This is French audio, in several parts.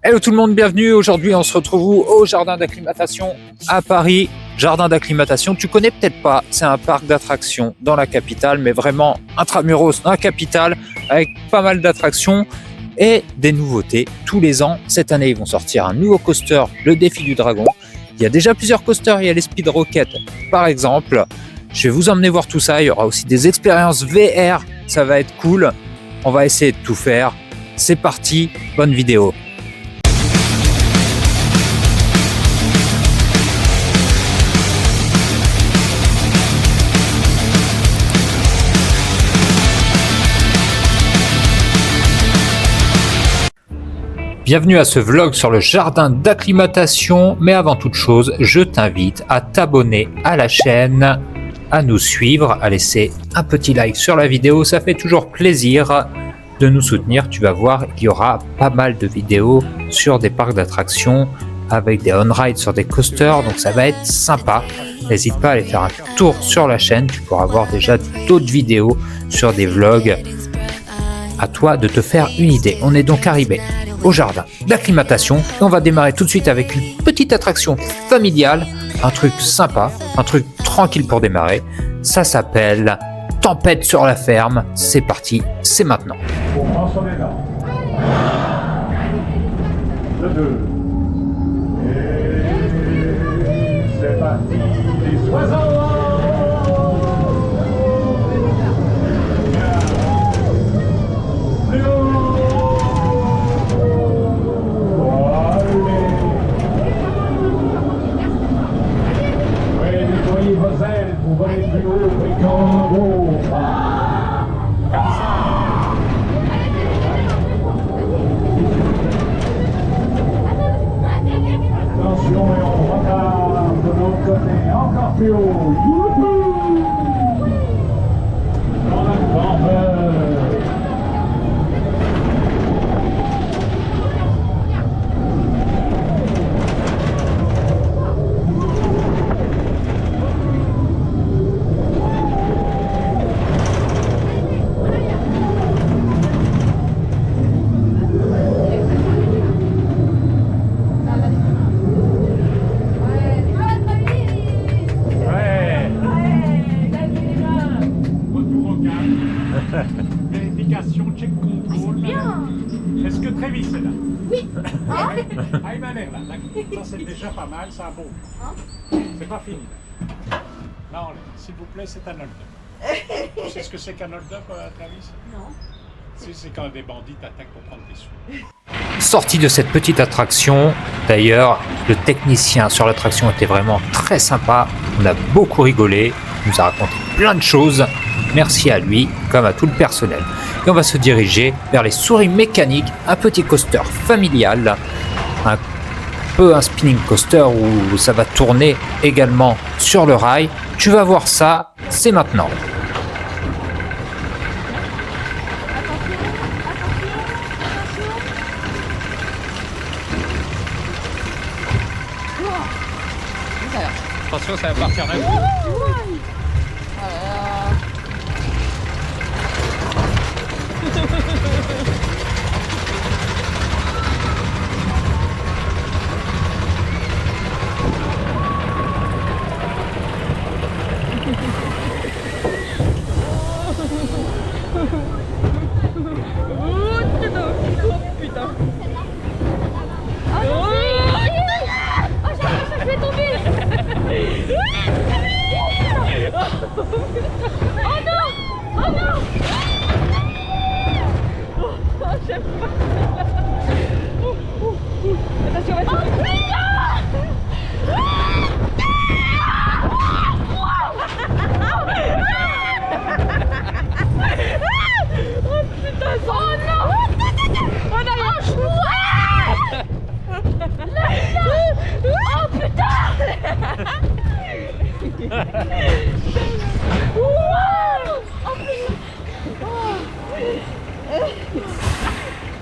Hello tout le monde, bienvenue. Aujourd'hui, on se retrouve au jardin d'acclimatation à Paris. Jardin d'acclimatation, tu connais peut-être pas, c'est un parc d'attractions dans la capitale, mais vraiment intramuros dans la capitale, avec pas mal d'attractions et des nouveautés. Tous les ans, cette année, ils vont sortir un nouveau coaster, le défi du dragon. Il y a déjà plusieurs coasters, il y a les Speed Rocket par exemple. Je vais vous emmener voir tout ça, il y aura aussi des expériences VR, ça va être cool. On va essayer de tout faire. C'est parti, bonne vidéo. Bienvenue à ce vlog sur le jardin d'acclimatation, mais avant toute chose, je t'invite à t'abonner à la chaîne, à nous suivre, à laisser un petit like sur la vidéo, ça fait toujours plaisir de nous soutenir. Tu vas voir, il y aura pas mal de vidéos sur des parcs d'attractions, avec des on-ride sur des coasters, donc ça va être sympa. N'hésite pas à aller faire un tour sur la chaîne, tu pourras voir déjà d'autres vidéos sur des vlogs. À toi de te faire une idée. On est donc arrivé au jardin d'acclimatation et on va démarrer tout de suite avec une petite attraction familiale, un truc sympa, un truc tranquille pour démarrer. Ça s'appelle Tempête sur la ferme. C'est parti, c'est maintenant. On prend son élan. Le 2. Et c'est parti. Les oiseaux. Plus haut. Allez. Oui, déployez vos ailes pour voler plus haut et qu'en haut. Attention et on regarde de l'autre côté, encore plus haut. Youhou! Dans la campeur. Vérification, check contrôle. Est-ce que Trévis est là? Oui. Ah, il m'a l'air là. Ça c'est déjà pas mal, ça beau. C'est pas fini. Là, s'il vous plaît, c'est un hold-up. Tu sais ce que c'est qu'un hold-up, Trévis? Non. C'est quand des bandits t'attaquent pour prendre tes sous. Sorti de cette petite attraction, d'ailleurs, le technicien sur l'attraction était vraiment très sympa. On a beaucoup rigolé, il nous a raconté plein de choses. Merci à lui, comme à tout le personnel. Et on va se diriger vers les souris mécaniques, un petit coaster familial, un peu un spinning coaster où ça va tourner également sur le rail. Tu vas voir ça, c'est maintenant. Attention, ça va partir d'un coup.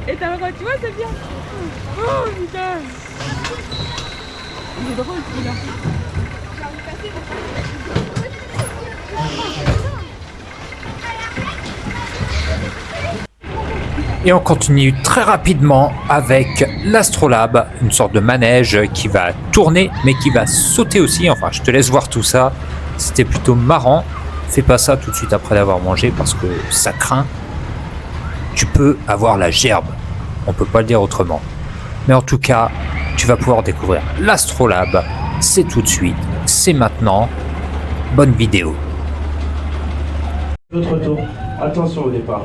Et t'as le droit, tu vois, c'est bien. Oh putain. Il est drôle celui-là. Et on continue très rapidement avec l'Astrolabe, une sorte de manège qui va tourner mais qui va sauter aussi. Enfin, je te laisse voir tout ça. C'était plutôt marrant. Fais pas ça tout de suite après l'avoir mangé parce que ça craint. Tu peux avoir la gerbe. On peut pas le dire autrement. Mais en tout cas, tu vas pouvoir découvrir l'Astrolabe. C'est tout de suite. C'est maintenant. Bonne vidéo. L'autre tour. Attention au départ.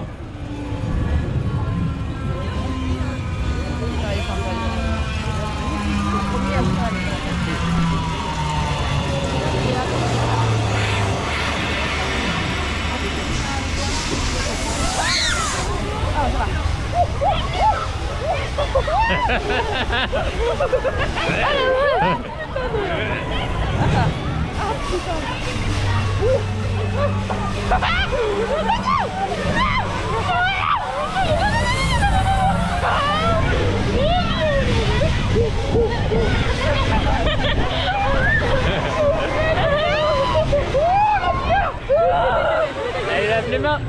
Allez, lève les mains.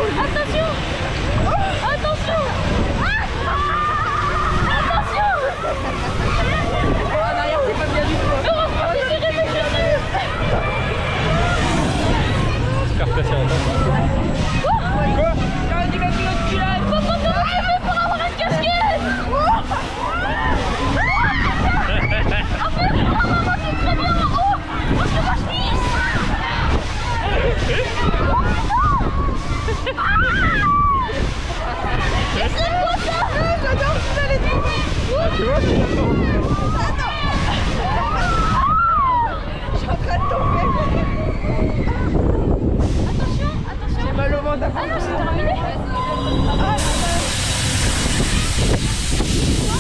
Attention! Attention! En arrière, c'est pas bien du tout. Heureusement que j'ai réfléchi. Super pression. Quoi? Quand tu vas plus haut que là, faut qu'on te retire pour avoir une casquette! En fait, maman, c'est très bien en haut! Parce que moi, je glisse! J'adore, vous allez tomber! Tu vois, Je suis en train de tomber! Attention, attention! j'ai mal au ventre à Ah non, c'est terminé!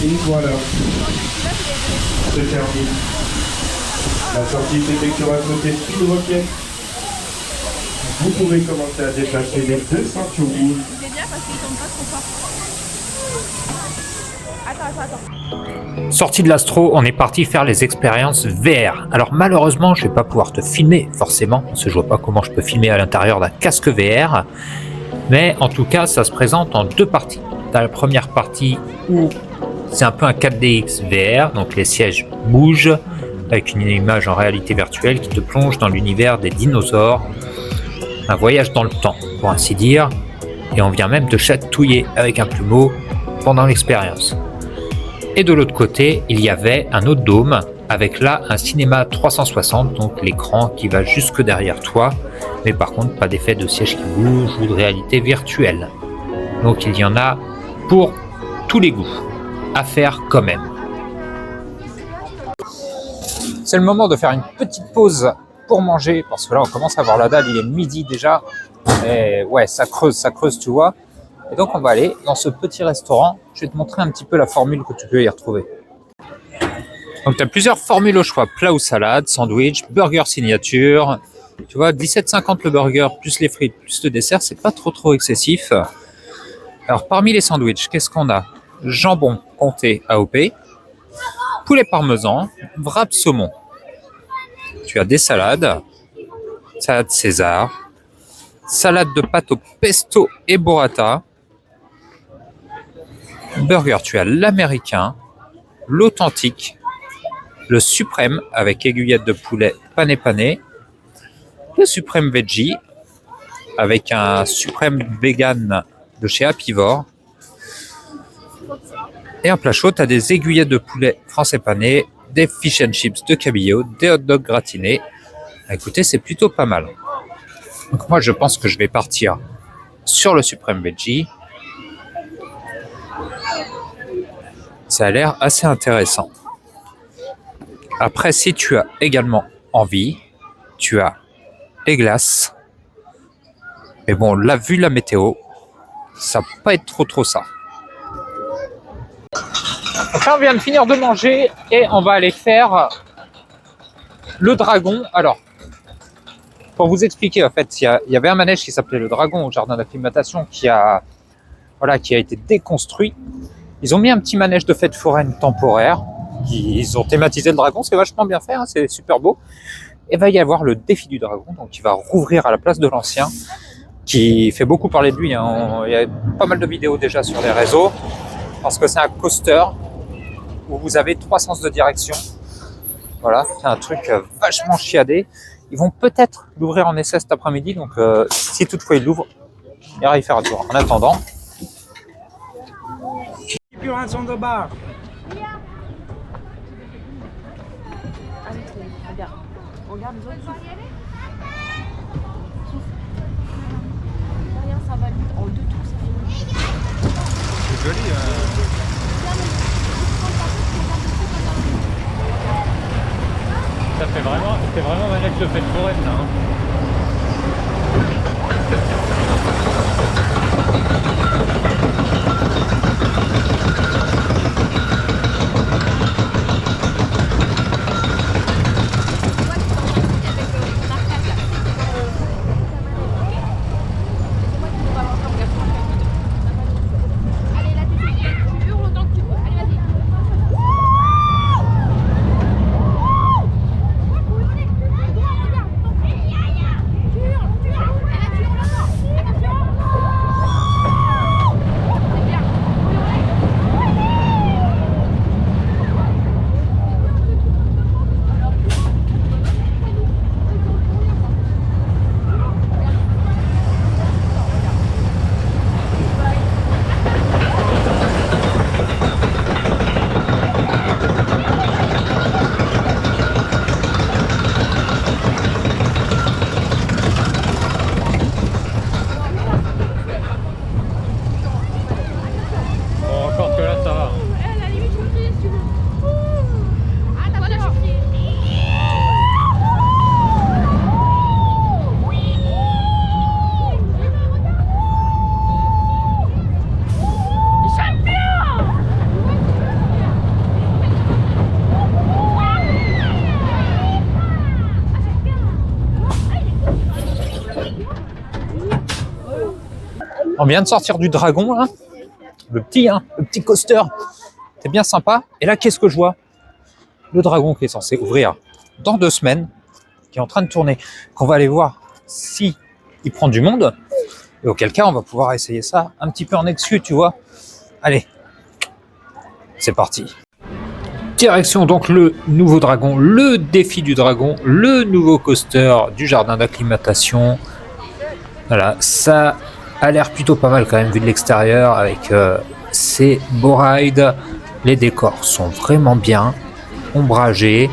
Et voilà. Se termine. La sortie s'effectuera côté speed rocket. Vous pouvez commencer à déplacer les deux ceintures rouges. C'est bien parce qu'il tombe pas trop fort. Attends. Sortie de l'Astro, on est parti faire les expériences VR. Alors malheureusement, je vais pas pouvoir te filmer forcément, parce que je vois pas comment je peux filmer à l'intérieur d'un casque VR. Mais en tout cas, ça se présente en deux parties. Dans la première partie où c'est un peu un 4DX VR, donc les sièges bougent avec une image en réalité virtuelle qui te plonge dans l'univers des dinosaures. Un voyage dans le temps, pour ainsi dire. Et on vient même te chatouiller avec un plumeau pendant l'expérience. Et de l'autre côté, il y avait un autre dôme avec là un cinéma 360, donc l'écran qui va jusque derrière toi, mais par contre pas d'effet de siège qui bouge ou de réalité virtuelle. Donc il y en a pour tous les goûts, à faire quand même. C'est le moment de faire une petite pause pour manger, parce que là on commence à avoir la dalle, il est midi déjà, et ouais ça creuse tu vois. Et donc on va aller dans ce petit restaurant, je vais te montrer un petit peu la formule que tu peux y retrouver. Donc tu as plusieurs formules au choix, plat ou salade, sandwich, burger signature. Tu vois, 17,50 le burger, plus les frites, plus le dessert, c'est pas trop excessif. Alors parmi les sandwichs, qu'est-ce qu'on a? Jambon comté AOP, poulet parmesan, wrap saumon. Tu as des salade César, salade de pâte au pesto et burrata. Burger, tu as l'américain, l'authentique, le suprême avec aiguillette de poulet pané, le Supreme Veggie avec un Supreme Vegan de chez Apivore. Et un plat chaud, tu as des aiguillettes de poulet français pané, des fish and chips de cabillaud, des hot dogs gratinés. Écoutez, c'est plutôt pas mal. Donc moi, je pense que je vais partir sur le Supreme Veggie. Ça a l'air assez intéressant. Après, si tu as également envie, tu as les glaces. Mais bon, là, vu la météo, ça va pas être trop ça. Donc là, on vient de finir de manger et on va aller faire le dragon. Alors, pour vous expliquer, en fait, il y avait un manège qui s'appelait le Dragon au jardin d'acclimatation qui a été déconstruit. Ils ont mis un petit manège de fête foraine temporaire. Ils ont thématisé le dragon, c'est vachement bien fait, hein, c'est super beau. Et va y avoir le défi du dragon, donc il va rouvrir à la place de l'ancien, qui fait beaucoup parler de lui. Hein. Il y a pas mal de vidéos déjà sur les réseaux, parce que c'est un coaster où vous avez 3 sens de direction. Voilà, c'est un truc vachement chiadé. Ils vont peut-être l'ouvrir en essai cet après-midi, donc si toutefois ils l'ouvrent, il ira y faire un tour. En attendant, Keep your hands on the bar. Regarde les autres. Rien, ça va vite. En 2 tours, ça fait. C'est joli. Ça fait vraiment manège de fête foraine là. Hein. On vient de sortir du dragon, là. Le petit coaster. C'est bien sympa. Et là, qu'est-ce que je vois? Le dragon qui est censé ouvrir dans 2 semaines, qui est en train de tourner, qu'on va aller voir si il prend du monde. Et auquel cas, on va pouvoir essayer ça un petit peu en exclu, tu vois. Allez, c'est parti. Direction donc le nouveau dragon, le défi du dragon, le nouveau coaster du jardin d'acclimatation. Voilà, ça a l'air plutôt pas mal quand même vu de l'extérieur avec ces beaux rides. Les décors sont vraiment bien, ombragés.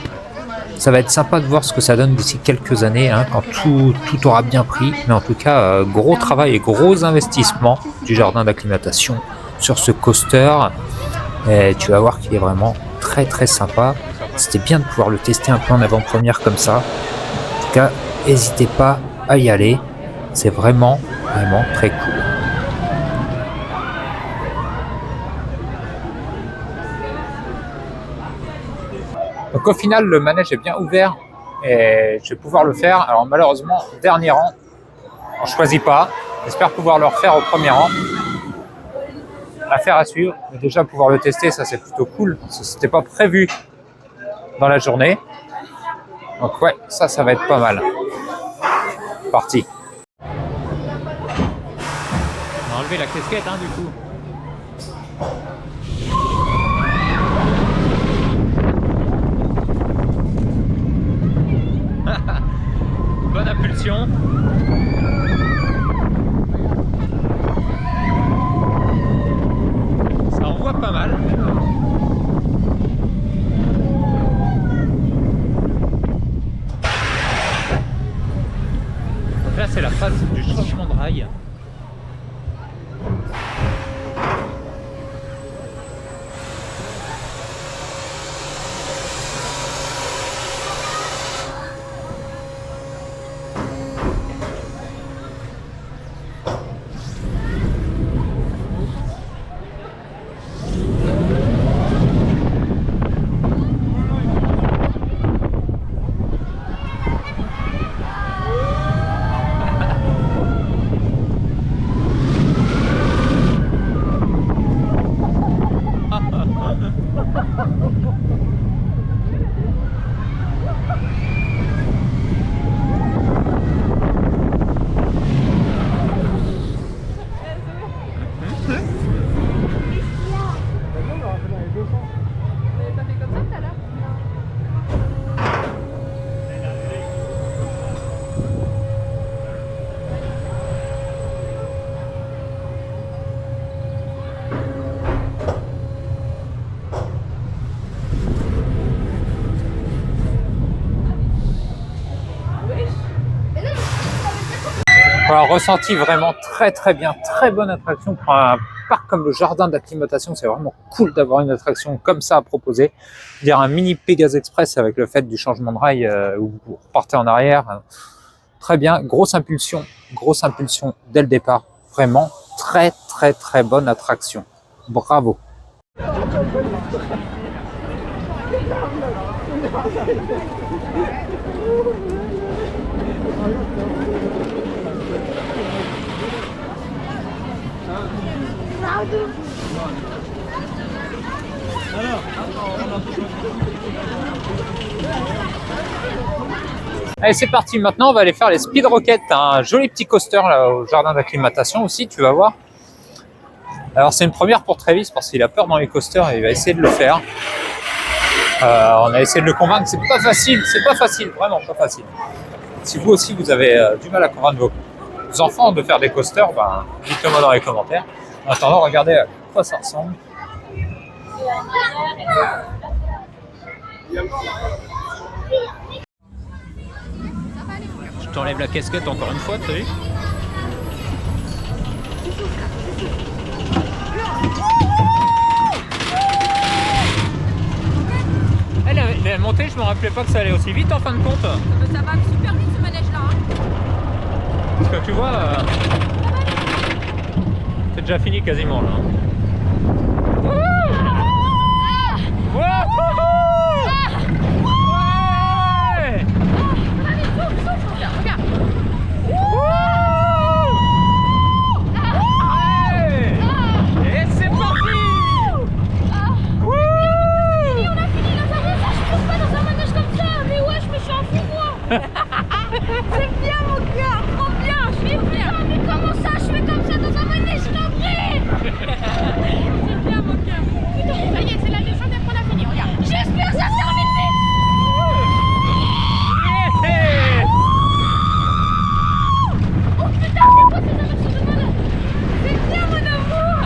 Ça va être sympa de voir ce que ça donne d'ici quelques années, hein, quand tout aura bien pris. Mais en tout cas, gros travail et gros investissement du jardin d'acclimatation sur ce coaster. Et tu vas voir qu'il est vraiment très très sympa. C'était bien de pouvoir le tester un peu en avant-première comme ça. En tout cas, n'hésitez pas à y aller. C'est vraiment très cool. Donc au final, le manège est bien ouvert et je vais pouvoir le faire. Alors malheureusement, dernier rang, on ne choisit pas. J'espère pouvoir le refaire au premier rang. Affaire à suivre. Mais déjà pouvoir le tester, ça c'est plutôt cool. Parce que c'était pas prévu dans la journée. Donc ouais, ça va être pas mal. Parti. On va enlever la casquette du coup. Bonne impulsion. d'acclimatation. Ça envoie pas mal. Donc là c'est la phase du changement de rail. Voilà, ressenti vraiment très bien, très bonne attraction pour un parc comme le jardin d'acclimatation. C'est vraiment cool d'avoir une attraction comme ça à proposer. Dire un mini Pégase Express avec le fait du changement de rail où vous repartez en arrière. Très bien, grosse impulsion dès le départ. Vraiment très bonne attraction. Bravo. Allez, c'est parti. Maintenant, on va aller faire les Speed Rockets. Un joli petit coaster là au jardin d'acclimatation aussi, tu vas voir. Alors, c'est une première pour Travis parce qu'il a peur dans les coasters et il va essayer de le faire. On a essayé de le convaincre. C'est pas facile, vraiment pas facile. Si vous aussi vous avez du mal à convaincre vos enfants de faire des coasters, ben, dites-le moi dans les commentaires. En attendant, regardez à quoi ça ressemble. Je t'enlève la casquette encore une fois, t'as vu? La montée, je me rappelais pas que ça allait aussi vite en fin de compte. Ça va super vite ce manège là. Parce que tu vois, c'est déjà fini quasiment là. C'est bien mon cœur, trop bien, je suis bien. Mais comment ça, je fais comme ça dans un manège cambré? C'est bien mon cœur. Putain, ça y est, c'est la légende qu'on a fini, regarde. J'espère que ça termine vite. Oh putain, c'est quoi ces inversions de manège? C'est bien mon amour.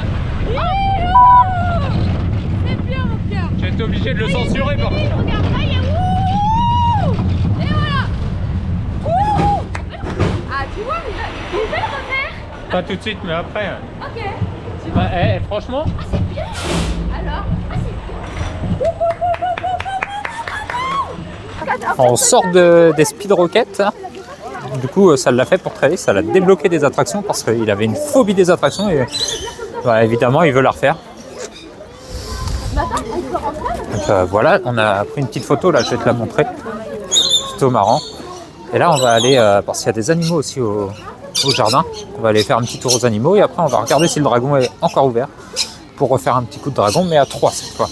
C'est bien mon cœur. J'ai été obligé de le censurer par contre. Regarde, ça y est, et voilà. Ah, tu vois, il va le refaire. Pas tout de suite, mais après. Ok. Bah, franchement. Ah, c'est bien. Alors, c'est bien. On sort des Speed Rockets. Du coup, ça l'a fait pour Travis, ça l'a débloqué des attractions parce qu'il avait une phobie des attractions et bah, évidemment, il veut la refaire. Donc voilà, on a pris une petite photo là, je vais te la montrer. Plutôt marrant. Et là, on va aller, parce qu'il y a des animaux aussi au jardin, on va aller faire un petit tour aux animaux et après, on va regarder si le dragon est encore ouvert pour refaire un petit coup de dragon, mais à 3 cette fois.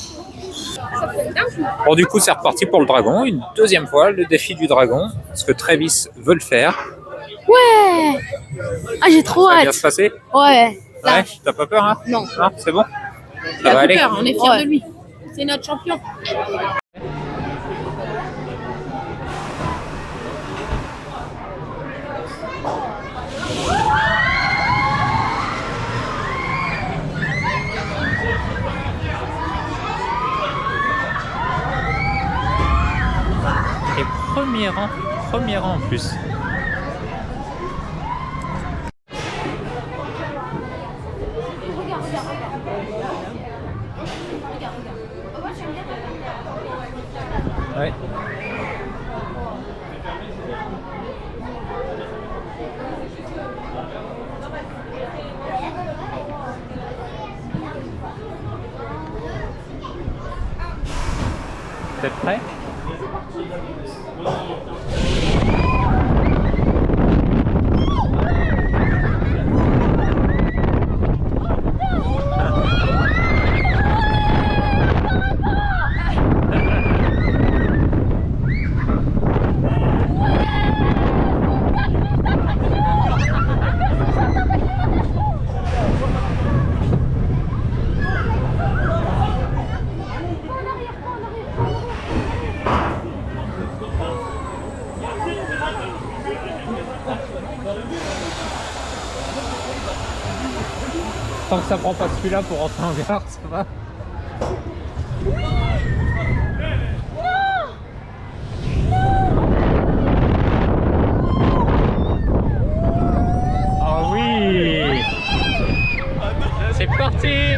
Bon, du coup, c'est reparti pour le dragon, une deuxième fois, le défi du dragon, parce que Travis veut le faire. Ouais. Ah, j'ai trop Ça va hâte. bien se passer? Ouais. Ouais, t'as pas peur, hein? Non. Non, c'est bon? Il Ça va a aller? peur, on est fiers de lui. C'est notre champion. premier rang. Premier rang en plus. Ouais. Vous êtes prêts? Tant que ça prend pas celui-là pour rentrer en gare, ça va. Oh oui! C'est parti!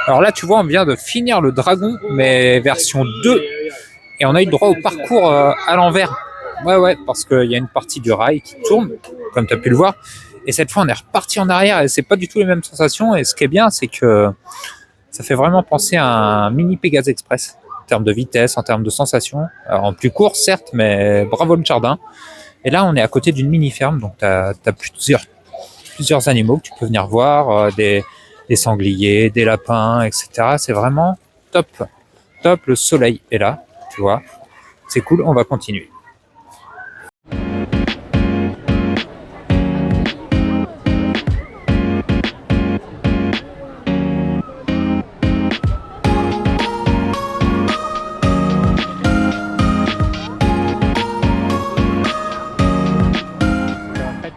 Alors là, tu vois, on vient de finir le dragon, mais version 2. Et on a eu le droit au parcours à l'envers. Ouais, parce qu'il y a une partie du rail qui tourne, comme tu as pu le voir. Et cette fois, on est reparti en arrière et c'est pas du tout les mêmes sensations. Et ce qui est bien, c'est que ça fait vraiment penser à un mini Pégase Express en termes de vitesse, en termes de sensations. Alors, en plus court, certes, mais bravo le jardin. Et là, on est à côté d'une mini-ferme, donc tu as plusieurs animaux que tu peux venir voir, des sangliers, des lapins, etc. C'est vraiment top. Top, le soleil est là, tu vois. C'est cool, on va continuer.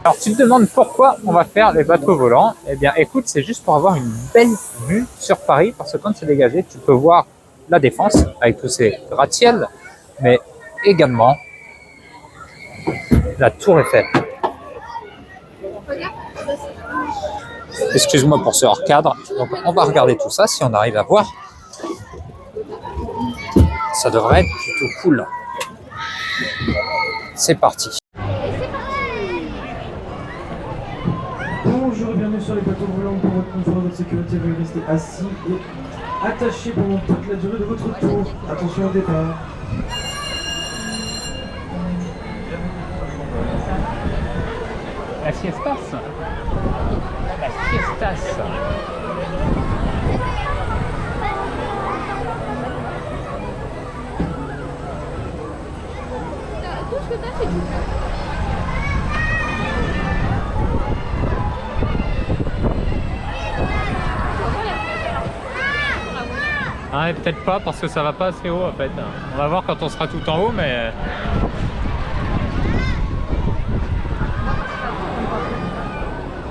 Alors tu te demandes pourquoi on va faire les bateaux volants. Eh bien écoute, c'est juste pour avoir une belle vue sur Paris, parce que quand c'est dégagé, tu peux voir la Défense avec tous ces gratte-ciels, mais également la Tour Eiffel. Excuse-moi pour ce hors-cadre. Donc on va regarder tout ça, si on arrive à voir. Ça devrait être plutôt cool. C'est parti. Bonjour et bienvenue sur les bateaux volants. Pour votre confort et votre sécurité, veuillez rester assis et attachés pendant toute la durée de votre tour. Attention au départ. La siestas. La siestas. Tout ce que t'as, c'est du Ah, peut-être pas parce que ça va pas assez haut en fait. On va voir quand on sera tout en haut, mais.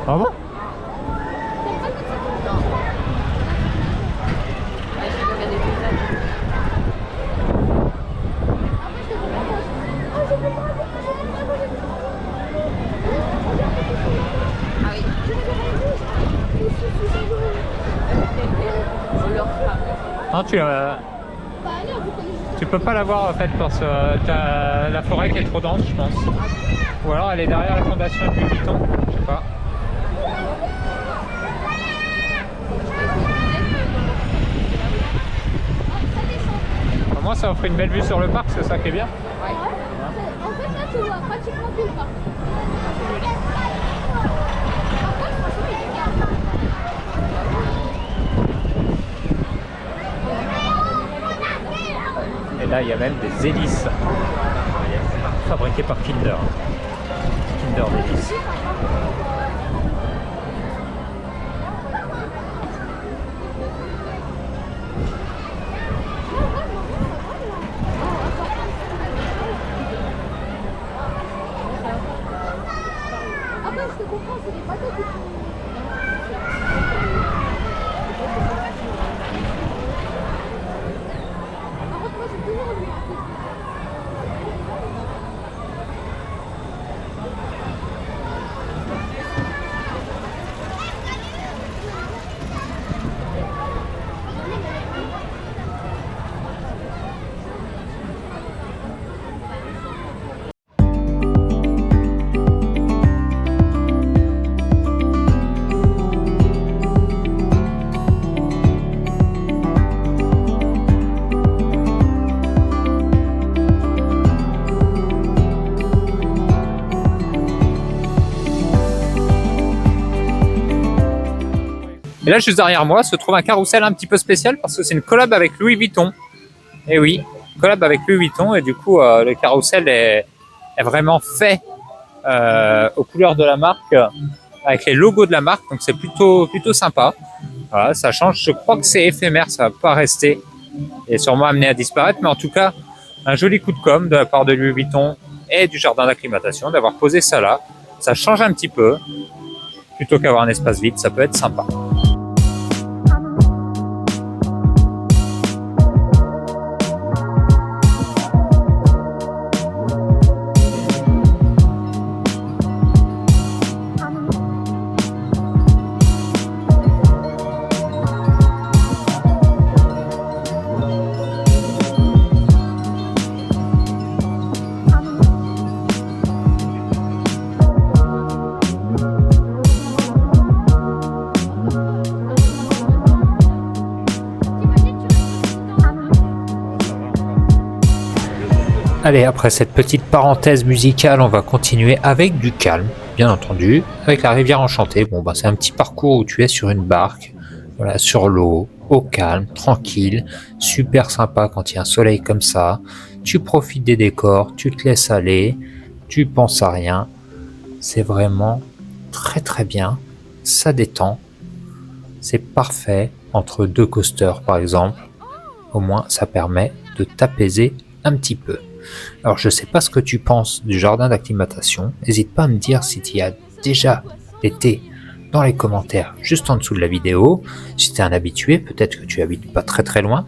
Ah bon? Non, tu peux pas la voir en fait parce que t'as la forêt qui est trop dense, je pense. Ou alors elle est derrière la fondation Louis Vuitton, je sais pas. Moi ça offre une belle vue sur le parc, c'est ça qui est bien. En fait, là, tu vois pratiquement tout le parc. Par contre, franchement, il est bien. Et là, il y a même des hélices fabriquées par Kinder. Kinder d'hélices. Ah bah, je te comprends, c'est des bateaux qui font... Par contre, moi, j'ai toujours lu. Et là, juste derrière moi, se trouve un carrousel un petit peu spécial parce que c'est une collab avec Louis Vuitton. Et oui, collab avec Louis Vuitton. Et du coup, le carrousel est vraiment fait aux couleurs de la marque, avec les logos de la marque. Donc, c'est plutôt sympa. Voilà, ça change. Je crois que c'est éphémère, ça va pas rester et sûrement amené à disparaître. Mais en tout cas, un joli coup de com' de la part de Louis Vuitton et du jardin d'acclimatation d'avoir posé ça là. Ça change un petit peu. Plutôt qu'avoir un espace vide, ça peut être sympa. Allez, après cette petite parenthèse musicale, on va continuer avec du calme, bien entendu, avec la rivière enchantée. Bon, bah, c'est un petit parcours où tu es sur une barque, voilà, sur l'eau, au calme, tranquille, super sympa quand il y a un soleil comme ça. Tu profites des décors, tu te laisses aller, tu penses à rien. C'est vraiment très très bien, ça détend, c'est parfait entre deux coasters par exemple. Au moins, ça permet de t'apaiser un petit peu. Alors, je ne sais pas ce que tu penses du jardin d'acclimatation. N'hésite pas à me dire si tu y as déjà été dans les commentaires juste en dessous de la vidéo. Si tu es un habitué, peut-être que tu habites pas très très loin.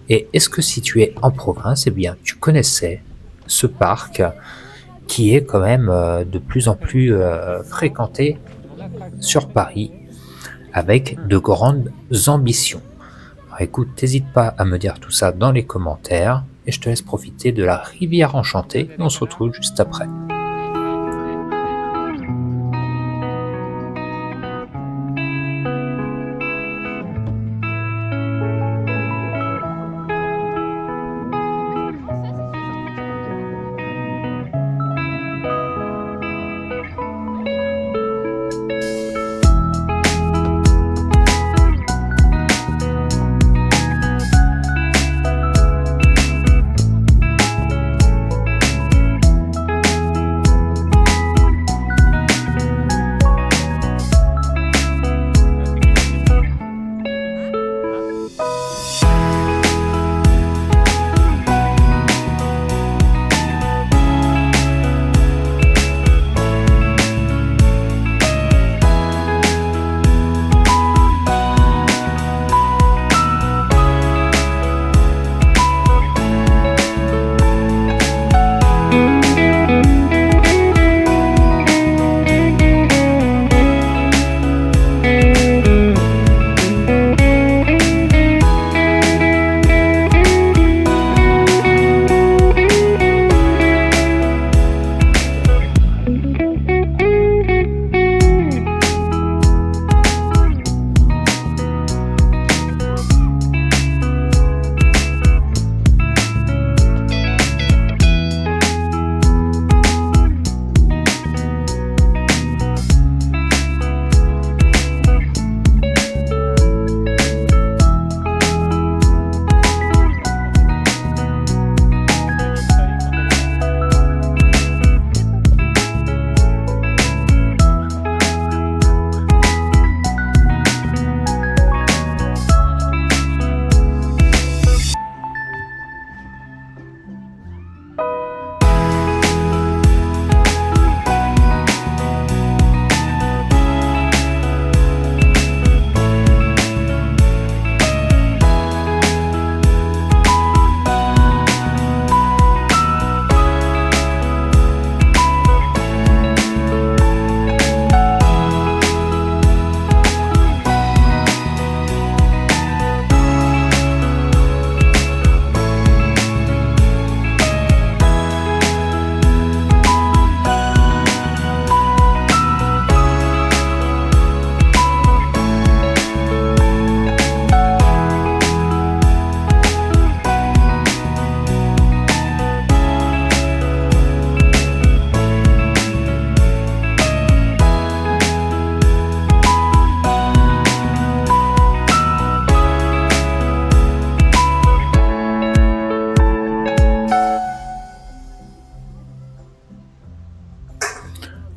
Et est-ce que si tu es en province, eh bien, tu connaissais ce parc qui est quand même de plus en plus fréquenté sur Paris avec de grandes ambitions. Alors, écoute, n'hésite pas à me dire tout ça dans les commentaires. Et je te laisse profiter de la rivière enchantée et on se retrouve juste après.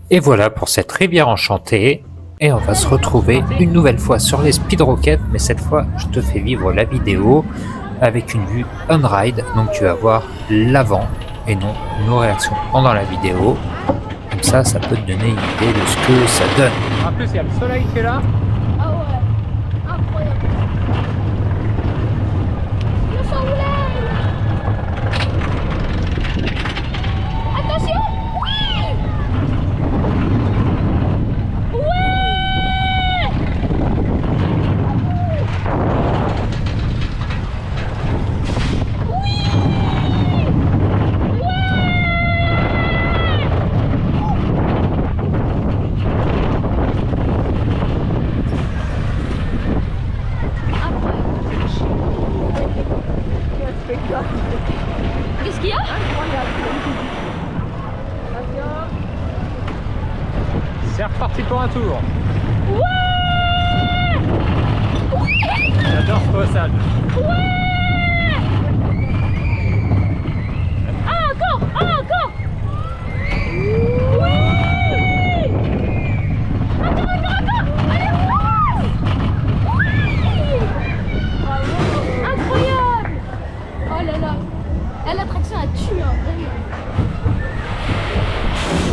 Et voilà pour cette rivière enchantée. Et on va se retrouver une nouvelle fois sur les Speed Rockets, mais cette fois je te fais vivre la vidéo avec une vue on-ride, donc tu vas voir l'avant et non nos réactions pendant la vidéo. Comme ça peut te donner une idée de ce que ça donne. En plus, il y a le soleil qui est là. Ah ouais, incroyable. Le soleil. Attention. Oui. Qu'est-ce qu'il y a? C'est reparti pour un tour. Ouais. J'adore ce passage. Ah encore, encore. Oui. Encore. Allez, oui. Incroyable. Oh là là. L'attraction elle tue, hein, vraiment.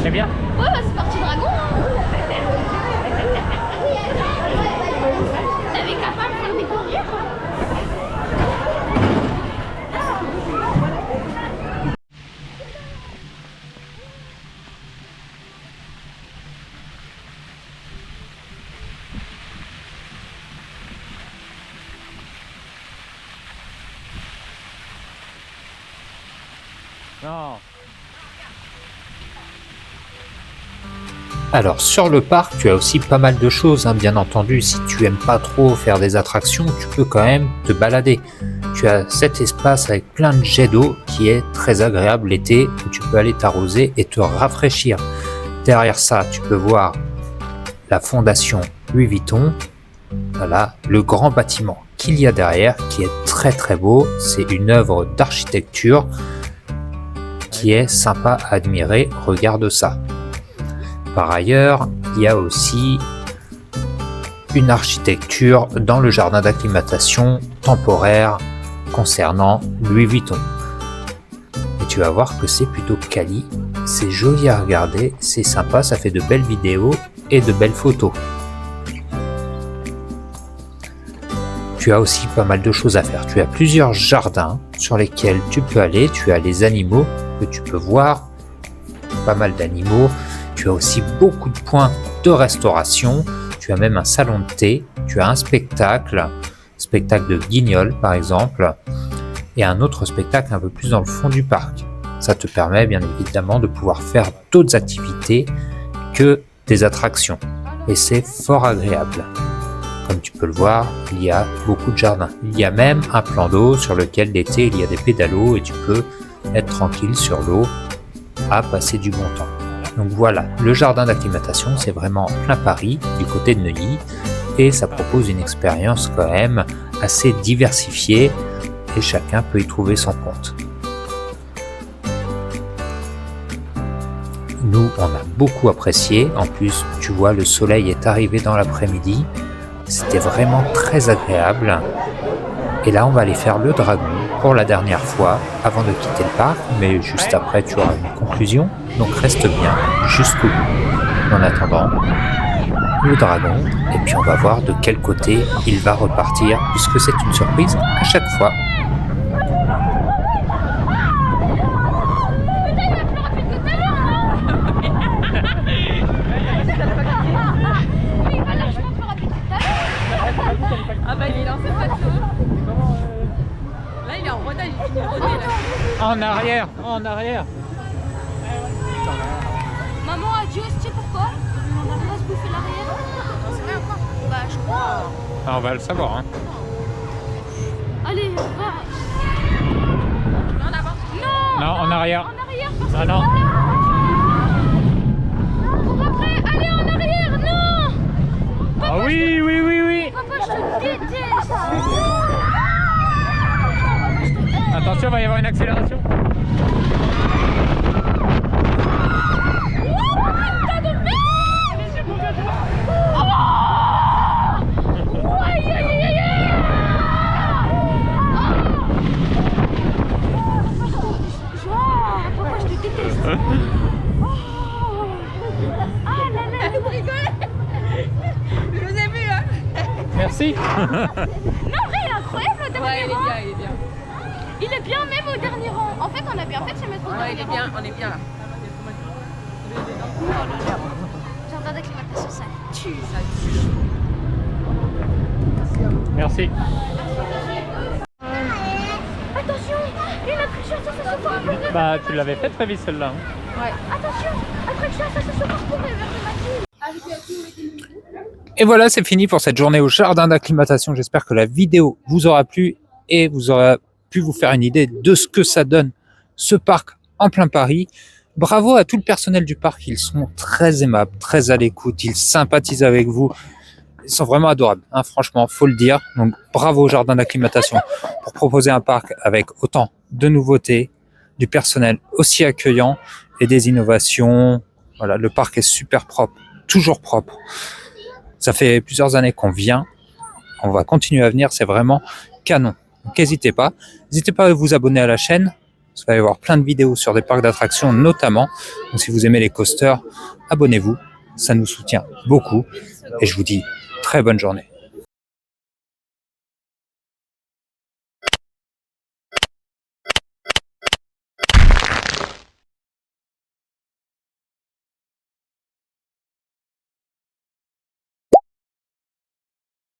C'est bien. Ouais, bah c'est parti dragon. T'avais qu'à pas me faire découvrir. Non. Alors sur le parc, tu as aussi pas mal de choses, hein. Bien entendu, si tu aimes pas trop faire des attractions, tu peux quand même te balader. Tu as cet espace avec plein de jets d'eau qui est très agréable l'été, où tu peux aller t'arroser et te rafraîchir. Derrière ça, tu peux voir la fondation Louis Vuitton. Voilà, le grand bâtiment qu'il y a derrière, qui est très très beau. C'est une œuvre d'architecture qui est sympa à admirer. Regarde ça. Par ailleurs, il y a aussi une architecture dans le jardin d'acclimatation temporaire concernant Louis Vuitton. Et tu vas voir que c'est plutôt quali, c'est joli à regarder, c'est sympa, ça fait de belles vidéos et de belles photos. Tu as aussi pas mal de choses à faire. Tu as plusieurs jardins sur lesquels tu peux aller, tu as les animaux que tu peux voir, pas mal d'animaux. Tu as aussi beaucoup de points de restauration, tu as même un salon de thé, tu as un spectacle de guignol par exemple, et un autre spectacle un peu plus dans le fond du parc. Ça te permet bien évidemment de pouvoir faire d'autres activités que des attractions, et c'est fort agréable. Comme tu peux le voir, il y a beaucoup de jardins. Il y a même un plan d'eau sur lequel l'été il y a des pédalos et tu peux être tranquille sur l'eau à passer du bon temps. Donc voilà, le jardin d'acclimatation, c'est vraiment en plein Paris, du côté de Neuilly, et ça propose une expérience quand même assez diversifiée, et chacun peut y trouver son compte. Nous, on a beaucoup apprécié, en plus, tu vois, le soleil est arrivé dans l'après-midi, c'était vraiment très agréable, et là, on va aller faire le dragon pour la dernière fois avant de quitter le parc, mais juste après, tu auras une conclusion. Donc reste bien jusqu'au bout. En attendant, le dragon, et puis on va voir de quel côté il va repartir, puisque c'est une surprise à chaque fois. Ah bah il est lancé pas de là il est en rodage, il finit de roder là. En arrière, en arrière. Maman a dit, tu sais pourquoi? On va se bouffer l'arrière. C'est vrai encore? Bah je crois. Ah, on va le savoir, hein. Allez, va. En avant. Non. Non, en arrière. En arrière parce Ah que non. Cours après, allez en arrière, non. Ah oui, oui, oui, oui. Papa, je te déteste. Attention, il va y avoir une accélération. Oh, putain de merde. Merci. Non, vrai, il est incroyable au dernier Ouais, il est rang. bien, il est bien. Il est bien même au dernier rang. En fait, on a bien fait de se mettre au Ouais, dernier il est rang. bien, on est bien là. Jardin d'acclimatation, ça tue. Merci. Attention, une attraction sensation pour un peu de... Bah, tu l'avais fait très vite celle-là. Attention, attraction sensation pour un peu de... Et voilà, c'est fini pour cette journée au jardin d'acclimatation. J'espère que la vidéo vous aura plu et vous aura pu vous faire une idée de ce que ça donne, ce parc en plein Paris. Bravo à tout le personnel du parc, ils sont très aimables, très à l'écoute, ils sympathisent avec vous. Ils sont vraiment adorables, hein, franchement, faut le dire. Donc bravo au jardin d'acclimatation pour proposer un parc avec autant de nouveautés, du personnel aussi accueillant et des innovations. Voilà, le parc est super propre, toujours propre. Ça fait plusieurs années qu'on vient, on va continuer à venir, c'est vraiment canon. Donc n'hésitez pas à vous abonner à la chaîne, vous allez voir plein de vidéos sur des parcs d'attractions notamment. Donc si vous aimez les coasters, abonnez-vous, ça nous soutient beaucoup et je vous dis très bonne journée.